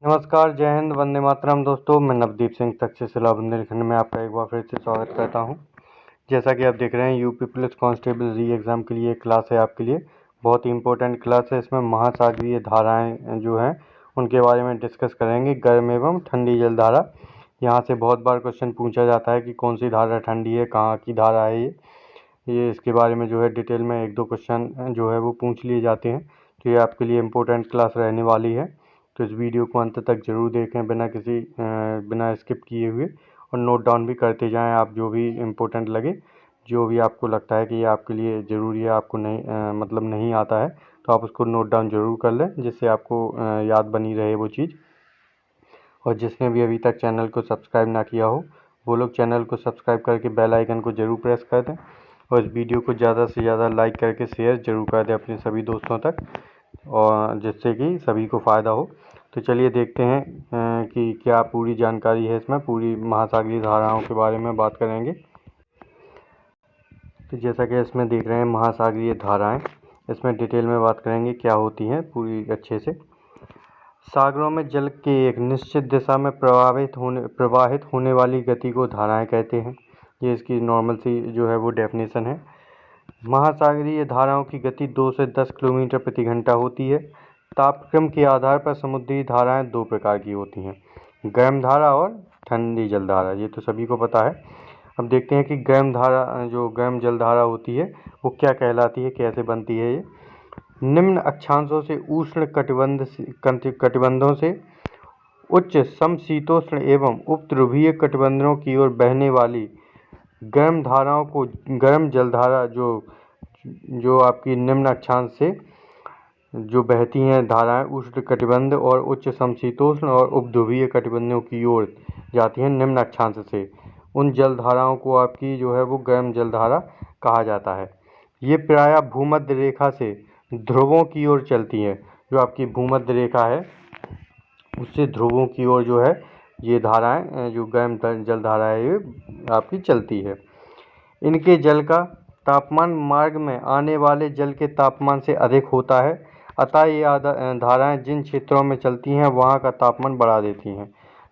नमस्कार, जय हिंद, वंदे मातरम दोस्तों। मैं नवदीप सिंह तक्षशिला बुंदेलखंड में आपका एक बार फिर से स्वागत करता हूं। जैसा कि आप देख रहे हैं, यूपी पुलिस कांस्टेबल री एग्ज़ाम के लिए एक क्लास है आपके लिए। बहुत ही इंपॉर्टेंट क्लास है। इसमें महासागरीय धाराएं जो हैं उनके बारे में डिस्कस करेंगे। गर्म एवं ठंडी जल धारा, यहाँ से बहुत बार क्वेश्चन पूछा जाता है कि कौन सी धारा ठंडी है, कहाँ की धारा है ये इसके बारे में जो है डिटेल में एक दो क्वेश्चन जो है वो पूछ लिए जाते हैं। तो ये आपके लिए इम्पोर्टेंट क्लास रहने वाली है। तो इस वीडियो को अंत तक ज़रूर देखें, बिना स्किप किए हुए, और नोट डाउन भी करते जाएं आप, जो भी इम्पोर्टेंट लगे, जो भी आपको लगता है कि ये आपके लिए ज़रूरी है, आपको नहीं आता है, तो आप उसको नोट डाउन ज़रूर कर लें, जिससे आपको याद बनी रहे वो चीज़। और जिसने भी अभी तक चैनल को सब्सक्राइब ना किया हो, वो लोग चैनल को सब्सक्राइब करके बेल आइकन को ज़रूर प्रेस कर दें, और इस वीडियो को ज़्यादा से ज़्यादा लाइक करके शेयर ज़रूर कर दें अपने सभी दोस्तों तक, और जिससे कि सभी को फ़ायदा हो। तो चलिए देखते हैं कि क्या पूरी जानकारी है इसमें। पूरी महासागरीय धाराओं के बारे में बात करेंगे। तो जैसा कि इसमें देख रहे हैं महासागरीय धाराएं, इसमें डिटेल में बात करेंगे क्या होती हैं पूरी अच्छे से। सागरों में जल के एक निश्चित दिशा में प्रवाहित होने वाली गति को धाराएं कहते हैं। ये इसकी नॉर्मल सी जो है वो डेफिनेशन है। महासागरीय धाराओं की गति 2 से 10 किलोमीटर प्रति घंटा होती है। तापक्रम के आधार पर समुद्री धाराएं दो प्रकार की होती हैं, गर्म धारा और ठंडी जल धारा। ये तो सभी को पता है। अब देखते हैं कि गर्म जल धारा होती है वो क्या कहलाती है, कैसे बनती है ये। निम्न अक्षांशों से उष्ण कटिबंधों से उच्च समशीतोष्ण एवं उपध्रुवीय कटिबंधों की ओर बहने वाली गर्म धाराओं को गर्म जलधारा, जो आपकी निम्न अक्षांश से जो बहती हैं धाराएं उष्ण कटिबंध और उच्च समशीतोष्ण और उपध्रुवीय कटिबंधों की ओर जाती हैं निम्न अक्षांश से, उन जलधाराओं को आपकी जो है वो गर्म जलधारा कहा जाता है। ये प्रायः भूमध्य रेखा से ध्रुवों की ओर चलती हैं। जो आपकी भूमध्य रेखा है उससे ध्रुवों की ओर जो है ये धाराएं, जो गर्म जल धारा है, ये आपकी चलती है। इनके जल का तापमान मार्ग में आने वाले जल के तापमान से अधिक होता है, अतः ये धाराएं जिन क्षेत्रों में चलती हैं वहाँ का तापमान बढ़ा देती हैं।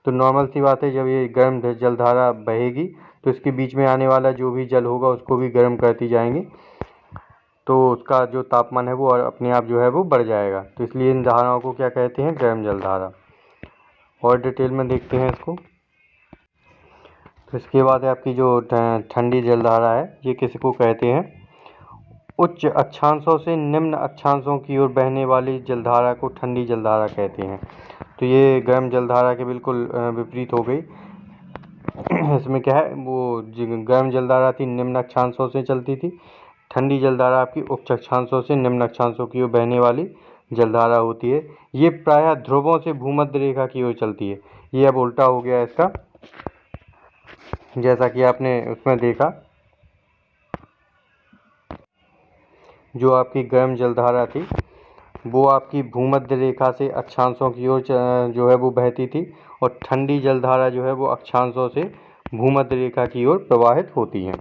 तो नॉर्मल सी बात है, जब ये गर्म जलधारा बहेगी तो इसके बीच में आने वाला जो भी जल होगा उसको भी गर्म करती जाएंगी, तो उसका जो तापमान है वो अपने आप जो है वो बढ़ जाएगा। तो इसलिए इन धाराओं को क्या कहते हैं, गर्म जलधारा। और डिटेल में देखते हैं इसको। तो इसके बाद आपकी जो ठंडी जलधारा है, ये किसको कहते हैं, उच्च अक्षांशों से निम्न अक्षांशों की ओर बहने वाली जलधारा को ठंडी जलधारा कहते हैं। तो ये गर्म जलधारा के बिल्कुल विपरीत हो गई। इसमें क्या है, वो गर्म जलधारा थी निम्न अक्षांशों से चलती थी, ठंडी जलधारा आपकी उच्च अक्षांशों से निम्न अक्षांशों की ओर बहने वाली जलधारा होती है। ये प्रायः ध्रुवों से भूमध्य रेखा की ओर चलती है। ये अब उल्टा हो गया इसका, जैसा कि आपने उसमें देखा। जो आपकी गर्म जलधारा थी वो आपकी भूमध्य रेखा से अक्षांशों की ओर जो है वो बहती थी, और ठंडी जलधारा जो है वो अक्षांशों से भूमध्य रेखा की ओर प्रवाहित होती हैं।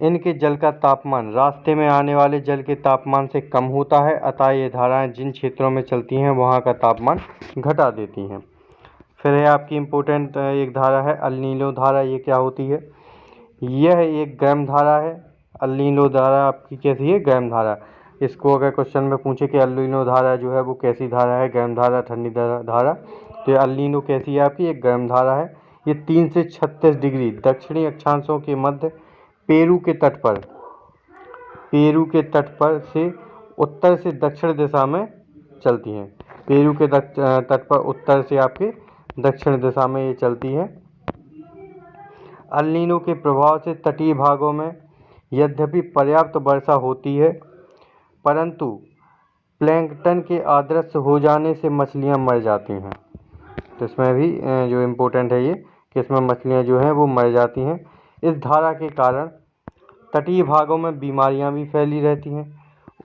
इनके जल का तापमान रास्ते में आने वाले जल के तापमान से कम होता है, अतः ये धाराएं जिन क्षेत्रों में चलती हैं वहाँ का तापमान घटा देती हैं। फिर है आपकी इम्पोर्टेंट एक धारा है अल नीनो धारा। ये क्या होती है, यह एक गर्म धारा है। अल नीनो धारा आपकी कैसी है, गर्म धारा। इसको अगर क्वेश्चन में पूछे कि अल नीनो धारा जो है वो कैसी धारा है, गर्म धारा ठंडी धारा, तो अल नीनो कैसी है आपकी, एक गर्म धारा है। ये 3 से 36 डिग्री दक्षिणी अक्षांशों के मध्य पेरू के तट पर से उत्तर से दक्षिण दिशा में चलती हैं। पेरू के तट पर उत्तर से आपके दक्षिण दिशा में ये चलती है। अल नीनो के प्रभाव से तटीय भागों में यद्यपि पर्याप्त वर्षा होती है, परंतु प्लैंकटन के अदृश्य हो जाने से मछलियां मर जाती हैं। तो इसमें भी जो इम्पोर्टेंट है ये कि इसमें मछलियां जो हैं वो मर जाती हैं। इस धारा के कारण तटीय भागों में बीमारियां भी फैली रहती हैं।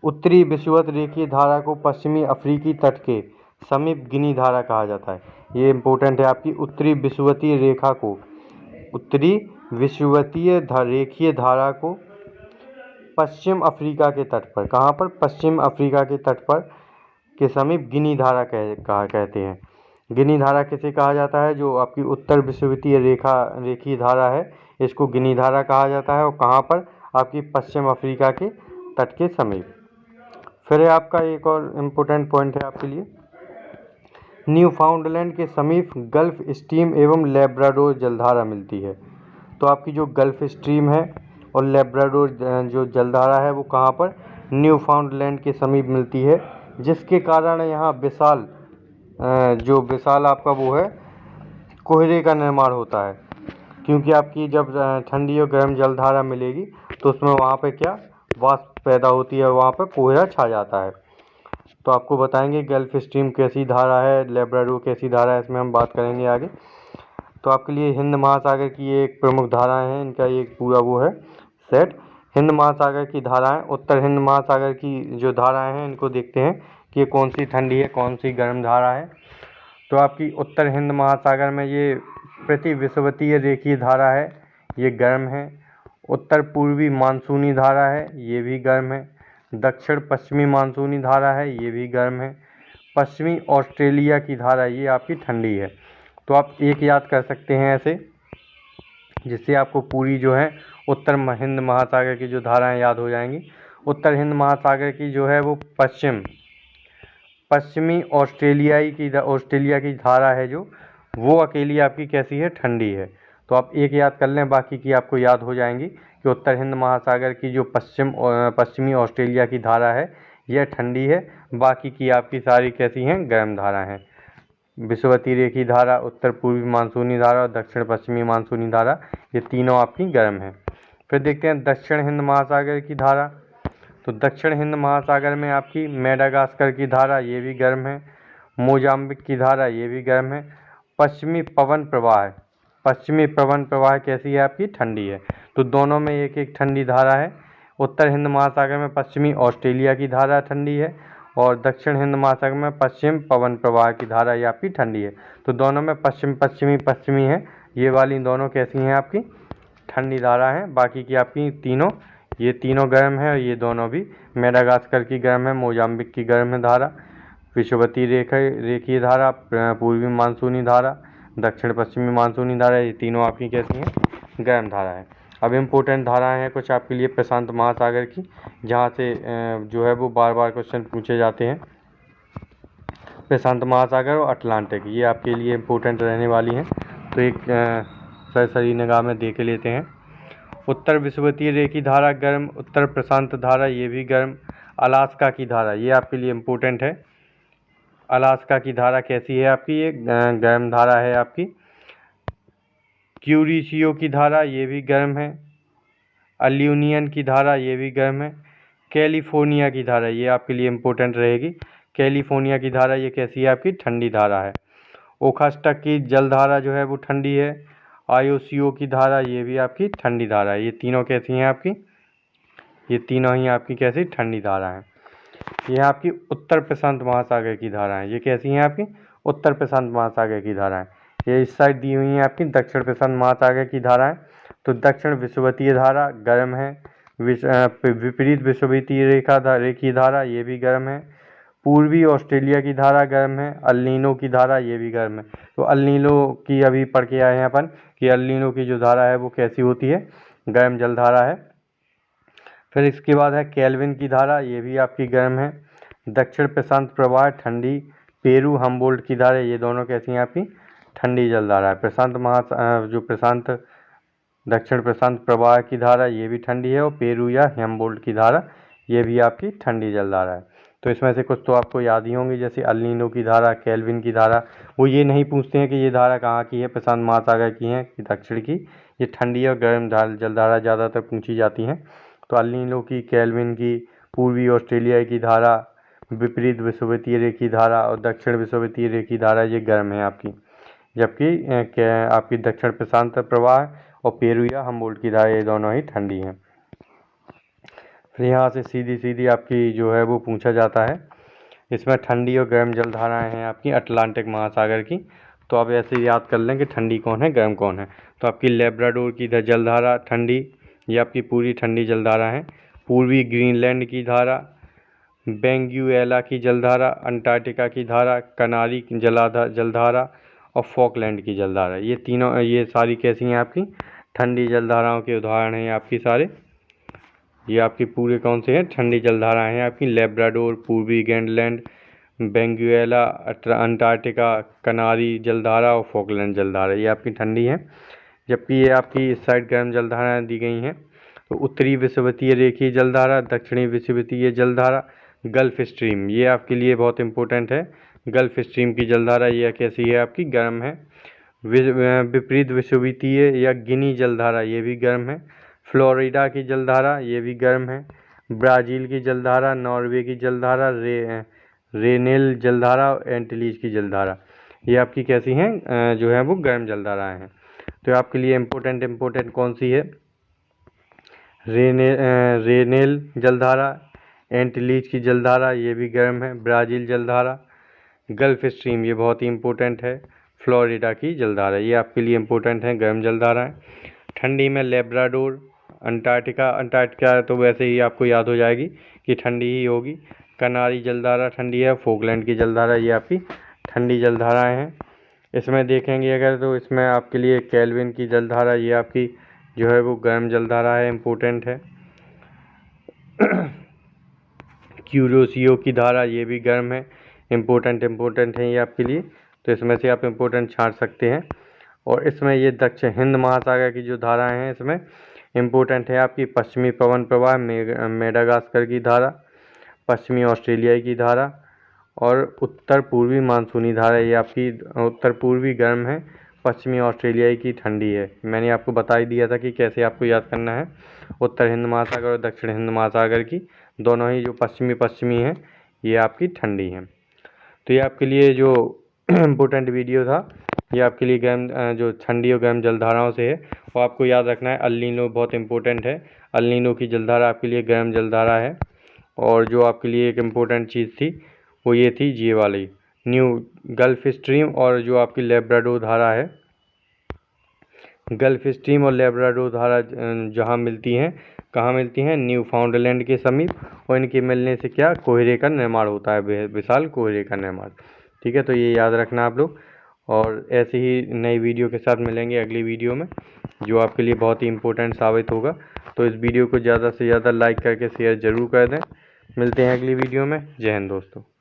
उत्तरी विषुवत रेखीय धारा को पश्चिमी अफ्रीकी तट के समीप गिनी धारा कहा जाता है। ये इम्पोर्टेंट है आपकी, उत्तरी विषुवतीय रेखीय धारा को पश्चिम अफ्रीका के तट पर, कहाँ पर, पश्चिम अफ्रीका के तट पर के समीप गिनी धारा कहते हैं। गिनी धारा किसे कहा जाता है? जो आपकी उत्तर विषुवतीय रेखीय धारा है, इसको गिनी धारा कहा जाता है। और कहाँ पर? आपकी पश्चिम अफ्रीका के तट के समीप। फिर है आपका एक और इम्पोर्टेंट पॉइंट है आपके लिए, न्यूफाउंडलैंड के समीप गल्फ स्ट्रीम एवं लेब्राडोर जलधारा मिलती है। तो आपकी जो गल्फ स्ट्रीम है और लेब्राडोर जो जलधारा है वो कहाँ पर? न्यूफाउंडलैंड के समीप मिलती है, जिसके कारण यहाँ विशाल आपका वो है कोहरे का निर्माण होता है। क्योंकि आपकी जब ठंडी और गर्म जलधारा मिलेगी तो उसमें वहाँ पे क्या वाष्प पैदा होती है, वहाँ पर कोहरा छा जाता है। तो आपको बताएंगे गल्फ स्ट्रीम कैसी धारा है, लेब्राडोर कैसी धारा है, इसमें हम बात करेंगे आगे। तो आपके लिए हिंद महासागर की एक प्रमुख धाराएं हैं, इनका एक पूरा वो है सेट। हिंद महासागर की धाराएं, उत्तर हिंद महासागर की जो धाराएं हैं इनको देखते हैं कि ये कौन सी ठंडी है, कौन सी गर्म धारा है। तो आपकी उत्तर हिंद महासागर में ये प्रति विषुवतीय रेखीय धारा है, ये गर्म है। उत्तर पूर्वी मानसूनी धारा है, ये भी गर्म है। दक्षिण पश्चिमी मानसूनी धारा है, ये भी गर्म है। पश्चिमी ऑस्ट्रेलिया की धारा ये आपकी ठंडी है। तो आप एक याद कर सकते हैं ऐसे, जिससे आपको पूरी जो है उत्तर हिंद महासागर की जो धाराएं याद हो जाएंगी। उत्तर हिंद महासागर की जो है वो पश्चिमी ऑस्ट्रेलिया की धारा है जो, वो अकेली आपकी कैसी है? ठंडी है। तो आप एक याद कर लें, बाकी की आपको याद हो जाएंगी कि उत्तर हिंद महासागर की जो पश्चिमी ऑस्ट्रेलिया की धारा है यह ठंडी है, बाकी की आपकी सारी कैसी हैं? गर्म धारा हैं। विषुवतीय रेखीय धारा, उत्तर पूर्वी मानसूनी धारा और दक्षिण पश्चिमी मानसूनी धारा, ये तीनों आपकी गर्म हैं। फिर देखते हैं दक्षिण हिंद महासागर की धारा। तो दक्षिण हिंद महासागर में आपकी मेडागास्कर की धारा ये भी गर्म है। मोजाम्बिक की धारा ये भी गर्म है। पश्चिमी पवन प्रवाह कैसी है आपकी? ठंडी है। तो दोनों में एक एक ठंडी धारा है। उत्तर हिंद महासागर में पश्चिमी ऑस्ट्रेलिया की धारा ठंडी है और दक्षिण हिंद महासागर में पश्चिम पवन प्रवाह की धारा ये आपकी ठंडी है। तो दोनों में पश्चिमी है, ये वाली दोनों कैसी हैं आपकी? ठंडी धारा हैं। बाकी की आपकी ये तीनों गर्म है और ये दोनों भी, मेडागास्कर की गर्म है, मोजाम्बिक की गर्म है धारा, विषुवतीय रेखीय धारा, पूर्वी मानसूनी धारा, दक्षिण पश्चिमी मानसूनी धारा, ये तीनों आपकी कैसी हैं? गर्म धारा है। अब इम्पोर्टेंट धाराएं हैं कुछ आपके लिए प्रशांत महासागर की, जहाँ से जो है वो बार बार क्वेश्चन पूछे जाते हैं। प्रशांत महासागर और अटलांटिक, ये आपके लिए इम्पोर्टेंट रहने वाली हैं। तो एक सरसरी निगाह में देख लेते हैं। उत्तर विषुवतीय रेखीय धारा गर्म, उत्तर प्रशांत धारा ये भी गर्म। अलास्का की धारा ये आपके लिए इम्पोर्टेंट है। अलास्का की धारा कैसी है आपकी? ये गर्म धारा है आपकी। क्यूरिसियो की धारा ये भी गर्म है। अल्यूनियन की धारा ये भी गर्म है। कैलिफोर्निया की धारा ये आपके लिए इम्पोर्टेंट रहेगी। कैलिफोर्निया की धारा ये कैसी है आपकी? ठंडी धारा है। ओखस्टक की जलधारा जो है वो ठंडी है। आयोसीओ की धारा ये भी आपकी ठंडी धारा है। ये तीनों कैसी हैं आपकी? ये तीनों ही आपकी कैसी? ठंडी धारा है। ये आपकी उत्तर प्रशांत महासागर की धारा है। ये कैसी हैं आपकी? उत्तर प्रशांत महासागर की धारा है। ये इस साइड दी हुई हैं आपकी दक्षिण प्रशांत महासागर की धारा है। तो दक्षिण विषुवतीय धारा गर्म है। विपरीत विषुवतीय रेखीय धारा ये भी गर्म है। पूर्वी ऑस्ट्रेलिया की धारा गर्म है। अल-नीनो की धारा ये भी गर्म है। तो अल-नीनो की अभी पढ़ के आए हैं अपन कि अल-नीनो की जो धारा है वो कैसी होती है? गर्म जलधारा है। फिर इसके बाद है केल्विन की धारा, ये भी आपकी गर्म है। दक्षिण प्रशांत प्रवाह ठंडी। पेरू हम्बोल्ट की धारा, ये दोनों कैसी हैं आपकी? ठंडी जलधारा है। दक्षिण प्रशांत प्रवाह की धारा ये भी ठंडी है और पेरू या हम्बोल्ट की धारा ये भी आपकी ठंडी जलधारा है। तो इसमें से कुछ तो आपको याद ही होंगी, जैसे अल-नीनो की धारा, केल्विन की धारा। वो ये नहीं पूछते हैं कि ये धारा कहाँ की है, प्रशांत महासागर की है कि दक्षिण की। ये ठंडी और गर्म जलधारा ज़्यादातर पूछी जाती हैं। तो अल-नीनो की, केल्विन की, पूर्वी ऑस्ट्रेलिया की धारा, विपरीत विषुवतीय रेखीय धारा और दक्षिण विषुवतीय रेखीय धारा ये गर्म है आपकी। जबकि आपकी दक्षिण प्रशांत प्रवाह और पेरू या हम्बोल्ट की धारा ये दोनों ही ठंडी हैं। फिर यहाँ से सीधी आपकी जो है वो पूछा जाता है। इसमें ठंडी और गर्म जलधाराएं हैं आपकी अटलांटिक महासागर की। तो आप ऐसे याद कर लें कि ठंडी कौन है, गर्म कौन है। तो आपकी लेब्राडोर की जलधारा ठंडी, ये आपकी पूरी ठंडी जलधारा है। पूर्वी ग्रीनलैंड की धारा, वेनेजुएला की जलधारा, अंटार्कटिका की धारा, कनारी जलधारा और फॉकलैंड की जलधारा। ये तीनों, ये सारी कैसी हैं आपकी ठंडी जलधाराओं के उदाहरण हैं आपकी सारे। ये आपके पूरे कौन से हैं ठंडी जलधाराएं हैं आपकी, लेब्राडोर, पूर्वी ग्रीनलैंड, वेनेजुएला, अंटार्कटिका, कनारी जलधारा और फॉकलैंड जलधारा, ये आपकी ठंडी हैं। जबकि ये आपकी इस साइड गर्म जलधाराएं दी गई हैं। तो उत्तरी विषुवतीय रेखीय जलधारा, दक्षिणी विषुवतीय जलधारा, गल्फ स्ट्रीम, ये आपके लिए बहुत इंपॉर्टेंट है। गल्फ स्ट्रीम की जलधारा ये कैसी है आपकी गर्म है। विपरीत विषुवतीय या गिनी जलधारा, ये भी गर्म है। फ्लोरिडा की जलधारा, ये भी गर्म है। ब्राज़ील की जलधारा, नॉर्वे की जलधारा, रेनेल जलधारा, एंटिलीज की जलधारा, ये आपकी कैसी हैं जो है वो गर्म जलधाराएं हैं। तो आपके लिए इम्पोर्टेंट कौन सी है, रेनेल जलधारा, एंटिलीज की जलधारा, ये भी गर्म है। ब्राज़ील जलधारा, गल्फ स्ट्रीम, ये बहुत ही इम्पोर्टेंट है। फ्लोरिडा की जलधारा, ये आपके लिए इम्पोर्टेंट है गर्म जलधाराएं। ठंडी में लेब्राडोर, अंटार्कटिका तो वैसे ही आपको याद हो जाएगी कि ठंडी ही होगी। कनारी जलधारा ठंडी है। फॉकलैंड की जलधारा, ये आपकी ठंडी जलधाराएं हैं। इसमें देखेंगे अगर तो इसमें आपके लिए केल्विन की जलधारा, ये आपकी जो है वो गर्म जलधारा है, इम्पोर्टेंट है। क्यूरोसियो की धारा, ये भी गर्म है, इम्पोर्टेंट है ये आपके लिए। तो इसमें से आप इम्पोर्टेंट छांट सकते हैं। और इसमें ये दक्षिण हिंद महासागर की जो धाराएं हैं इसमें इम्पोर्टेंट है आपकी पश्चिमी पवन प्रवाह, मेडागास्कर की धारा, पश्चिमी ऑस्ट्रेलिया की धारा और उत्तर पूर्वी मानसूनी धारा, ये आपकी उत्तर पूर्वी गर्म है, पश्चिमी ऑस्ट्रेलियाई की ठंडी है। मैंने आपको बता ही दिया था कि कैसे आपको याद करना है। उत्तर हिंद महासागर और दक्षिण हिंद महासागर की दोनों ही जो पश्चिमी हैं ये आपकी ठंडी हैं। तो ये आपके लिए जो इम्पोर्टेंट वीडियो था, ये आपके लिए गर्म जो ठंडी और गर्म जलधाराओं से है वो आपको याद रखना है। अल नीनो बहुत इंपॉर्टेंट है। अल नीनो की जलधारा आपके लिए गर्म जलधारा है। और जो आपके लिए एक इम्पोर्टेंट चीज़ थी वो ये थी ये वाली न्यू गल्फ स्ट्रीम और जो आपकी लेब्राडोर धारा है। गल्फ स्ट्रीम और लेब्राडोर धारा जहाँ मिलती हैं, कहाँ मिलती हैं, न्यू फाउंडलैंड के समीप। और इनके मिलने से क्या कोहरे का निर्माण होता है, विशाल कोहरे का निर्माण। ठीक है, तो ये याद रखना आप लोग। और ऐसे ही नई वीडियो के साथ मिलेंगे अगली वीडियो में जो आपके लिए बहुत ही इम्पोर्टेंट साबित होगा। तो इस वीडियो को ज़्यादा से ज़्यादा लाइक करके शेयर ज़रूर कर दें। मिलते हैं अगली वीडियो में। जय हिंद दोस्तों।